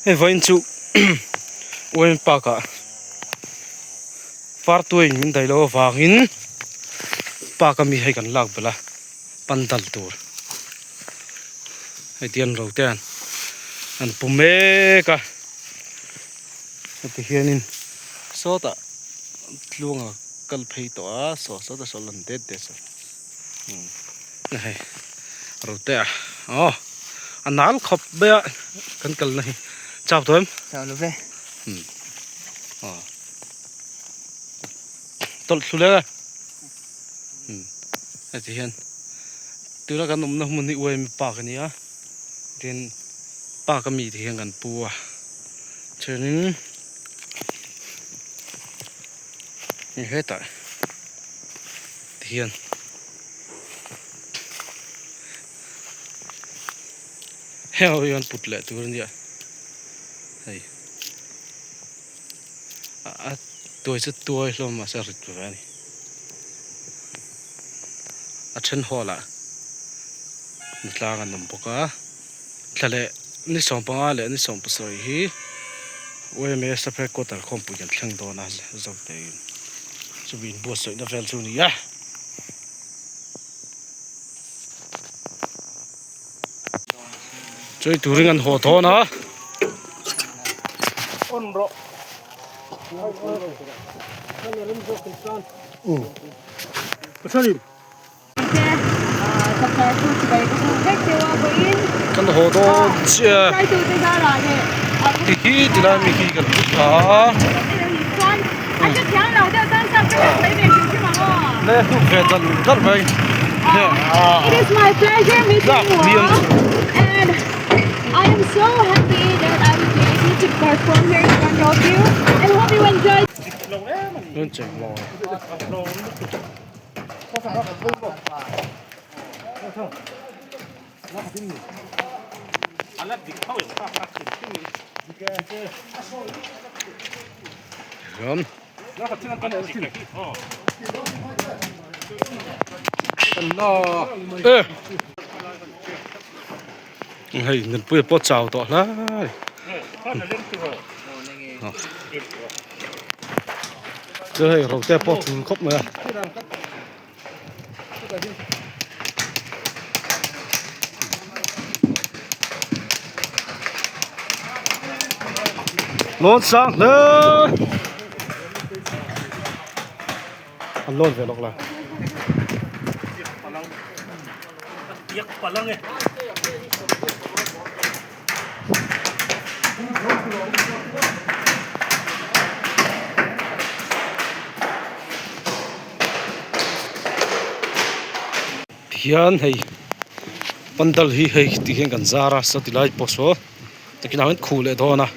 Hey vain chu wen pa ka far tuai min dai lo wangin pa ka mi hai kan lak bela pandal tur ai tian ro ten an pume ka ti hianin so ta tlunga kal phei to a so ta solan det de so hai ro te oh anal khop be kan kal nahi chào tụi em chào lúc đấy tụi xuống đây này thì hiện từ đó cái nấm nó muốn đi uế mi pa cái này á then pa cái mì thì hiện gần pu à cho nên như hết tại thì hiện heo yon put lại từ đây hay tôi sẽ tôi lo mà sẽ rực rồi này chân hoa là nít lang anh nằm bọc á thế lệ nít sòng băng á lệ nít sòng bớt rồi hi ôi mẹ sẽ phải có tờ không bụi nhận thằng đó na dọc đấy chú bình bớt rồi nó phải luôn nhá chơi tụi anh hồ thô na ôn rộ kan ho do chia thì là mình khi cần biết hả lên thu về dần rất vậy It is my pleasure meeting you all, and I am so happy that I was able to perform here in front of you, and hope you enjoy. luôn chảy mò gom no hay nên bữa bớt chào tọt lá đây rồi té bớt khóc mà lon sang lên ăn lon về lọc lại tiếc palang ấy hian hei pandal hi hei ti hian kan zara sa tilai poso takin hawen khule dona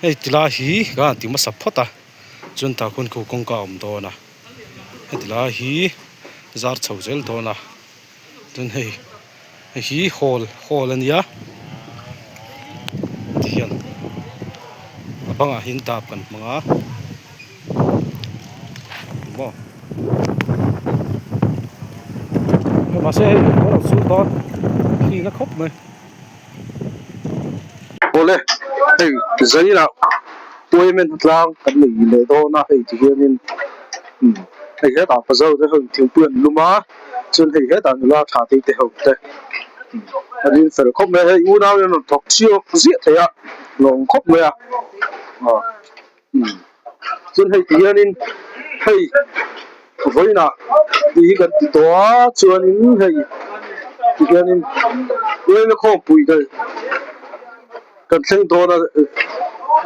hei tila hi ga ti ma sapota chun ta khun khu kong ka om dona hei tila hi zar chhozel dona tun hei hi hol ania hian abanga hin tap kan manga bo mà sẽ có một số to khi nó khóc này ô lê hey giấy nào tôi mình lang cái này lệ đó na hey thì hiện hey cái đó bây giờ thì hơn thiếu quyền luôn mà chân hey cái đó là thả thì hơn đấy anh phải khóc này hey u nào nó thọc chiêu giết thế à lòng khóc này à chân hey thì hiện hey với na đi gần đó cho nên hay cho nên với nó không bụi cái cần sinh đó là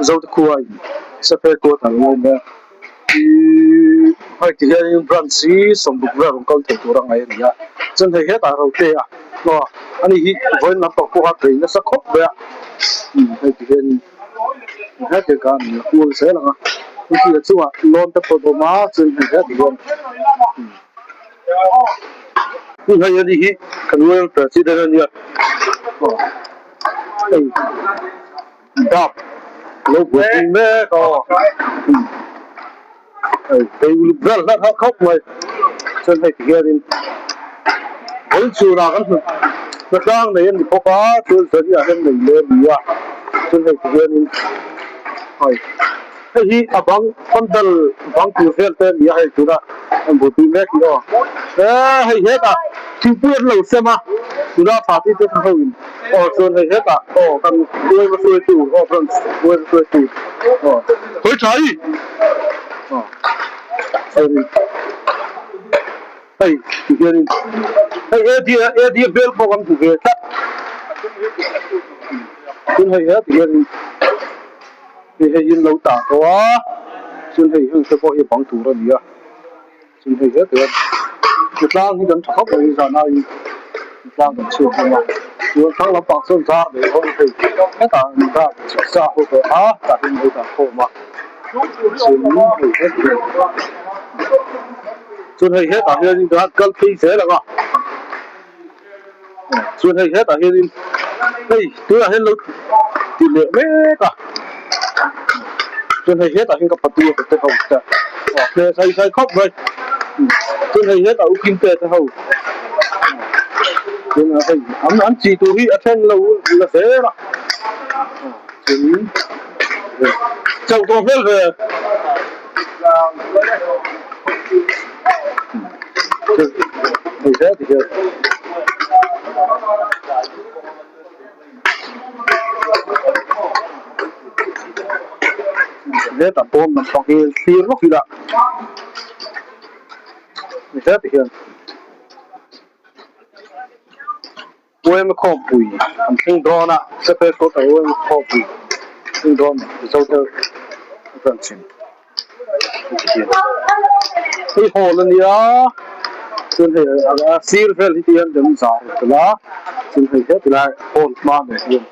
dâu cái cua sẽ phải cua thằng người này thì hay thì hiện branch sống được ra con thấy của thằng này nhá chân thấy hết à rồi thế à nó anh ấy với nó có cua thì nó sẽ khóc vậy hay thì hiện hết cái này cua sẽ là cái gì chứ mà lon tập bộ má chân thấy hết thì hiện hay đi hi kan wo president ni đáp lâu bữa mẹ có cái lúc rất là khóc rồi chân phải kia đi với chiều nào cũng được nó đang này đi phố cá tôi sẽ đi ăn mình lên đi à chân hay thì hiện hỏi cái gì à băng dal băng tiêu phèn tên ya hay chúng ta anh bố tin đấy kìa hay hết à chỉ biết lâu xem à chúng ta phát đi tới thằng chân hay hết à cần đuôi mà xuôi tủ phần đuôi mà xuôi tủ hơi cháy hey hiện hey dia bel program tu ke tak chân hay hết hiện thì hiện lâu ta quá chân hay hơn sẽ có hiện bằng thủ rồi nhỉ chân hay hết rồi cái trang thì vẫn thắc rồi giờ này trang vẫn chưa không mà chưa thắc là bằng sơn ra để thôi thì hết cả người ta sa hồ rồi cả hiện người ta khổ mà chân hay hết cả hiện người ta cần phi thế là gì chân hay hết cả hiện đây tôi là hiện lâu tỷ lệ mấy cả chân hay hết ở trên cặp bát của tôi không cả, cái say khóc rồi, chân hay hết ở kim tệ tôi không, chân là anh chỉ tôi đi ở trên lâu là thế đó, chân châu to hết rồi, thì thế thì để tập tôm mình còn cái xia lúc gì đó mình sẽ thực hiện quay mà không bùi mình không đo nè sẽ phải có cái quay mà không bùi không đo mà sau đó vận chuyển cái hồ lên đi á trên hệ xia phải đi tiền để mình giải cái lá trên hệ hết lại hồ mà để tiền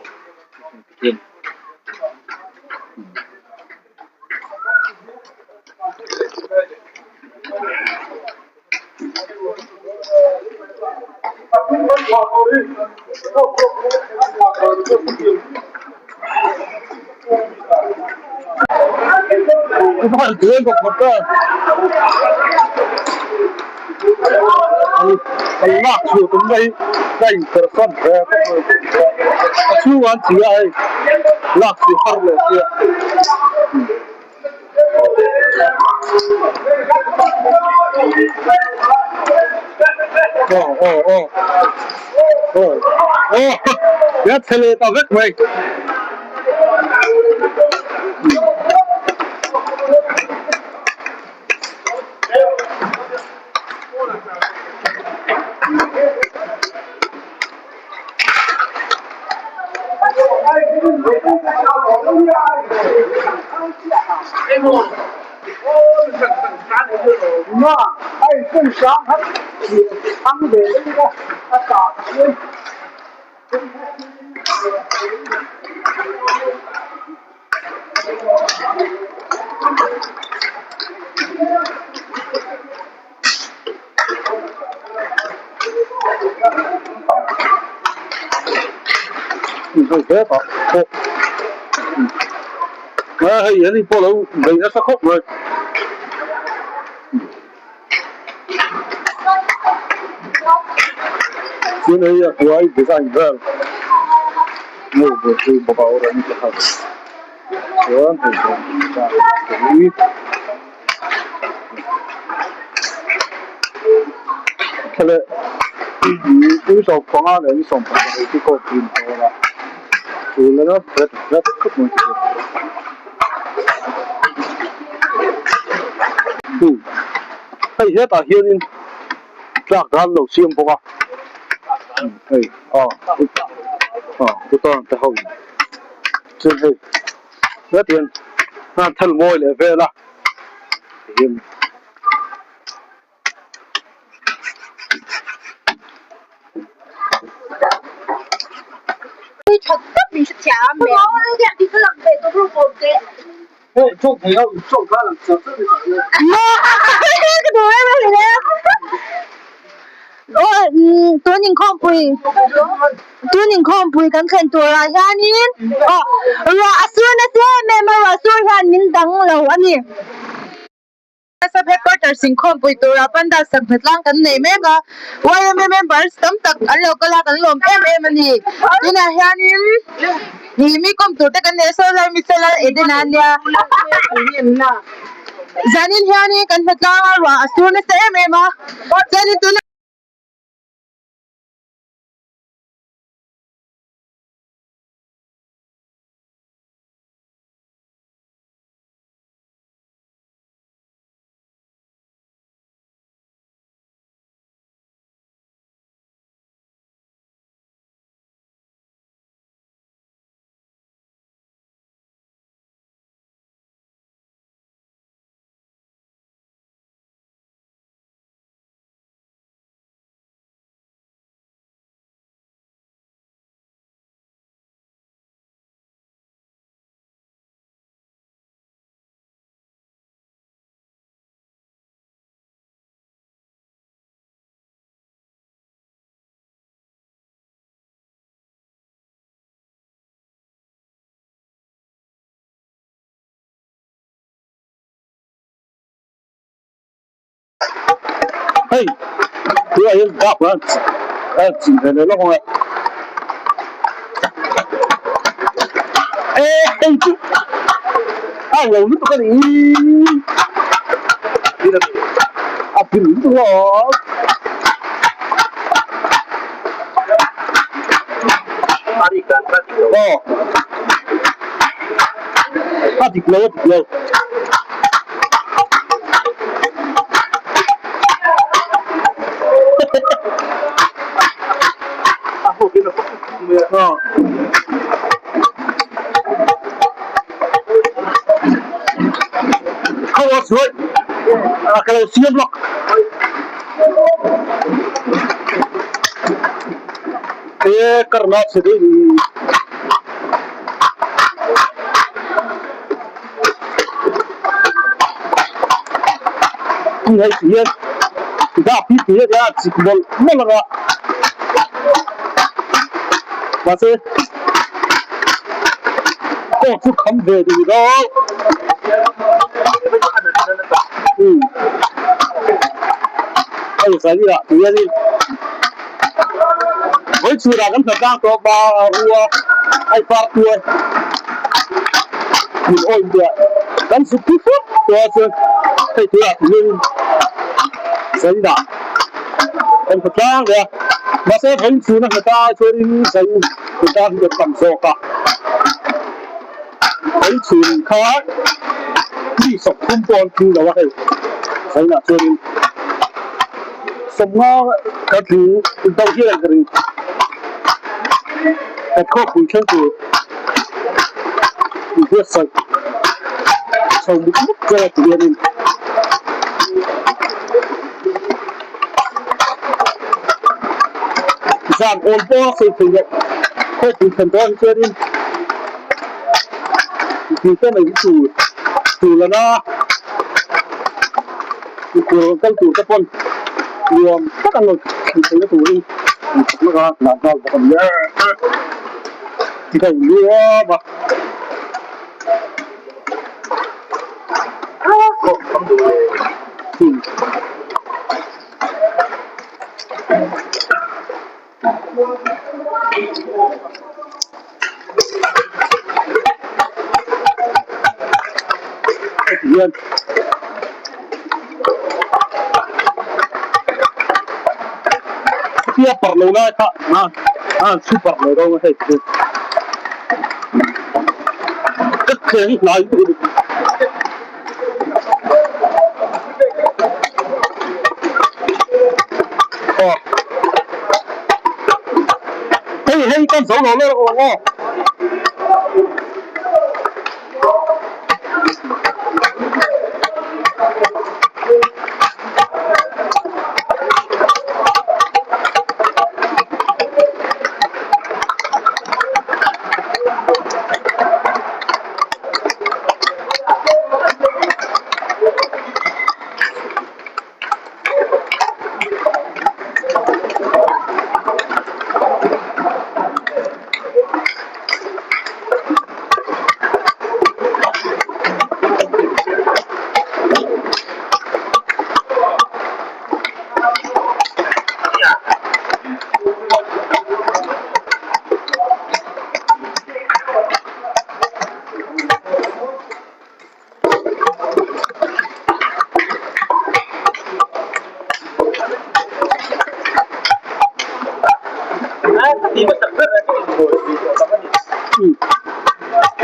cái phần dưới của một cái anh mắc chưa cũng đây đây cái phần chú anh chị ơi lắc gì không được chưa biết thế này tao biết mày mà ai cũng sáng hết ăn để cái đó cả lên rồi thế đó hay vậy đi phố lâu vậy nó sẽ khóc rồi chuyện này của ai bị ảnh hưởng nhiều về sự bảo đảm cho họ rồi thì cái này cái số phương án này số phương án thì có tiền thôi là thì nó rất cực một chút hay hết à hiện ra gan đầu xiêm không à hey cái con ta không trên hey rất tiền thân môi lại về là hiện thật tất mình sẽ trả mẹ thì cứ làm về tôi không còn thế trông thấy không trông ra làm sao rất là cái đồ em nàyตัวนึงข้อปุยกันเขินตัวละยานินรออาซูนะเซ่แม่มาว่าซูยานินดังแล้วอันนี้ Sa headquarters singkhom puitura panda sagtlang kan nei meka YM members tam tak alo kala kan lom ani ina hianin ni mi kom tu te kan so lai mi sala edinania zanin hiani kan hatlang wa asuna sa ma zanin tu hey tôi ấy gặp rồi chỉ phải nói nó không ạ ê ê chứ ai ngầu lúc cái gì đi được à thì đúng rồi adik lâu không có suối cái xiêm lọc ये करना चाहिए नहीं ये दा पीती है यार चिकबल नहीं लगा वैसे तो कम दे दूँगा अरे सही है ये नहीं với chưa là thật ra có ba rùa hay ba tuổi mình ôi được đánh sự kích phúc cho chứ thầy thứ là mình giấy đã em thật ra được mà sẽ vẫn chưa là người ta cho đến giấy người ta được cầm sổ cả ấy chuyện khác đi sọc không còn cứ là vậy giấy là cho đến sống cái thứ đầu tiên là cái cái khâu cuối chân của việc sợi sau một lúc ra từ bên giảm ổn bo sự thực hiện khâu cuối chân đó chưa đi thì cái này chủ là nó của các chủ các con gồm tất cả người thì thấy cái chủ đi nó ra làm sao còn nhớ thì phải mua mà Yên kia perlu lah kak, super perlu lah itu. Kecil lah itu. Oh, hei kan solo lo.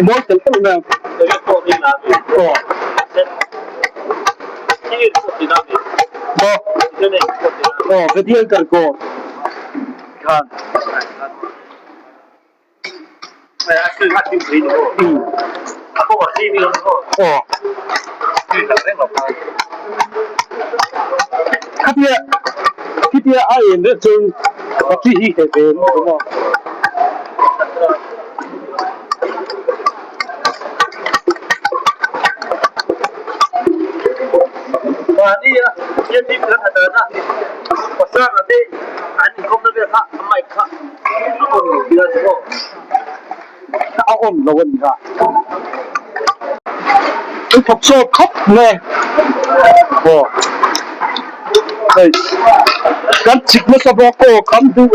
mỗi cái nè ồ ồ cái thiên cần cổ khan ồ cái tia ai em đấy chung cái hi cái về đúng không và đi yên đi nữa thật là có sao là đi anh không được việc khác mày khác không được việc gì đâu áo ôm là vấn đề cái phục số khóc nè ồ đây kan chik na sa bako kan du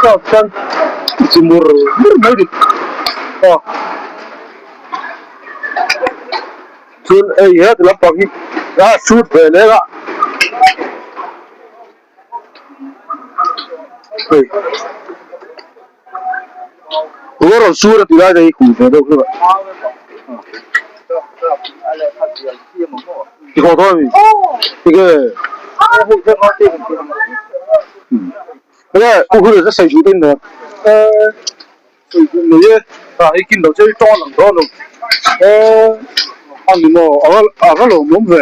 ha kan jumur mai di oh sun ya la pagi ya shoot về le ga oro sura ti ga dai ku de do ba 이거 더 이게 그래 그래서 세주인데 이게 아 이긴 너 제일 좋아하는 거는 아니 뭐 아가로 몸에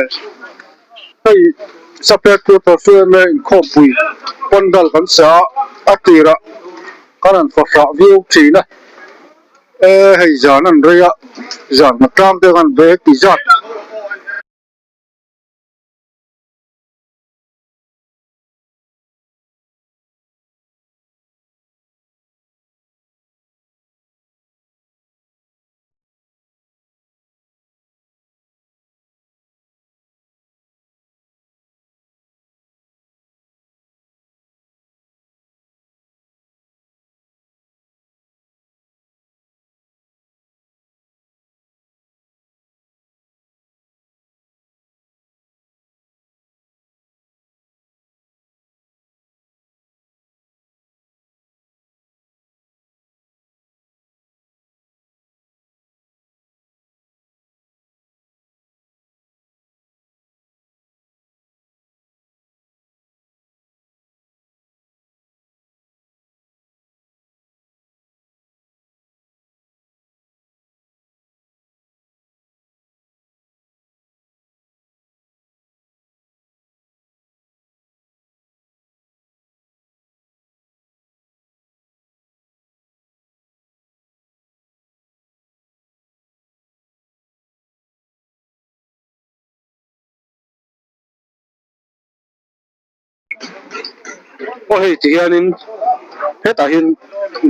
이 사페트 퍼스메 코피 본달 간사 아티라 가는 퍼사 뷰 티나 hay giờ nó rồi ạ giờ mà trang tiêu gần về thì giờ ôi thì anh hết tại hiện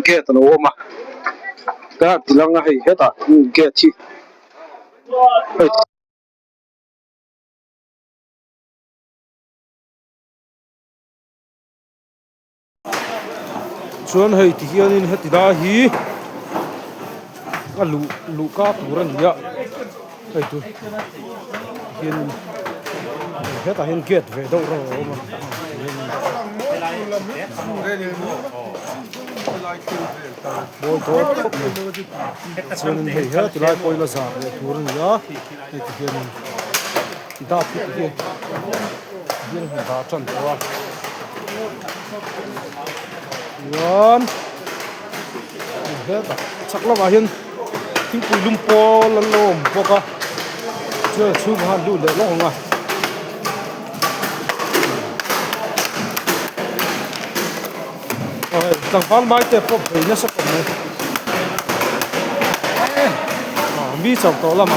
kia tao nói mà cái thì lăng hay hết tại kia chị chuan hei ti hianin heti da hi a lu ka turan ya hei tu hian heta hian get ve do ro ma bol to chuan hei heti lai poila sa le turan ya hei ti hianin da pi hi hian da chan to Yon hết chắc là mà hiền tiếng cùi lum po lần lồm po cả chưa chú mà han đủ để lo không à thằng phan mai tép có phải nhớ sắc này mi chồng to lắm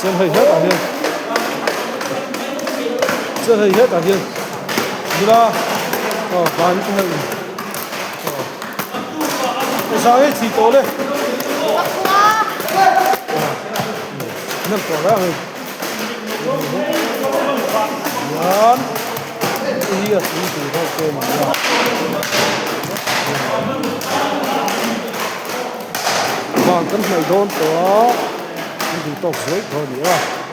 chân hơi hết à hiền chân hơi hết à hiền đi ra bán cái này sao ấy chỉ to đấy năm to đấy rồi yan ini ya ini tuh oke mana bang kan này đón to ini tuh sweet thôi nhỉ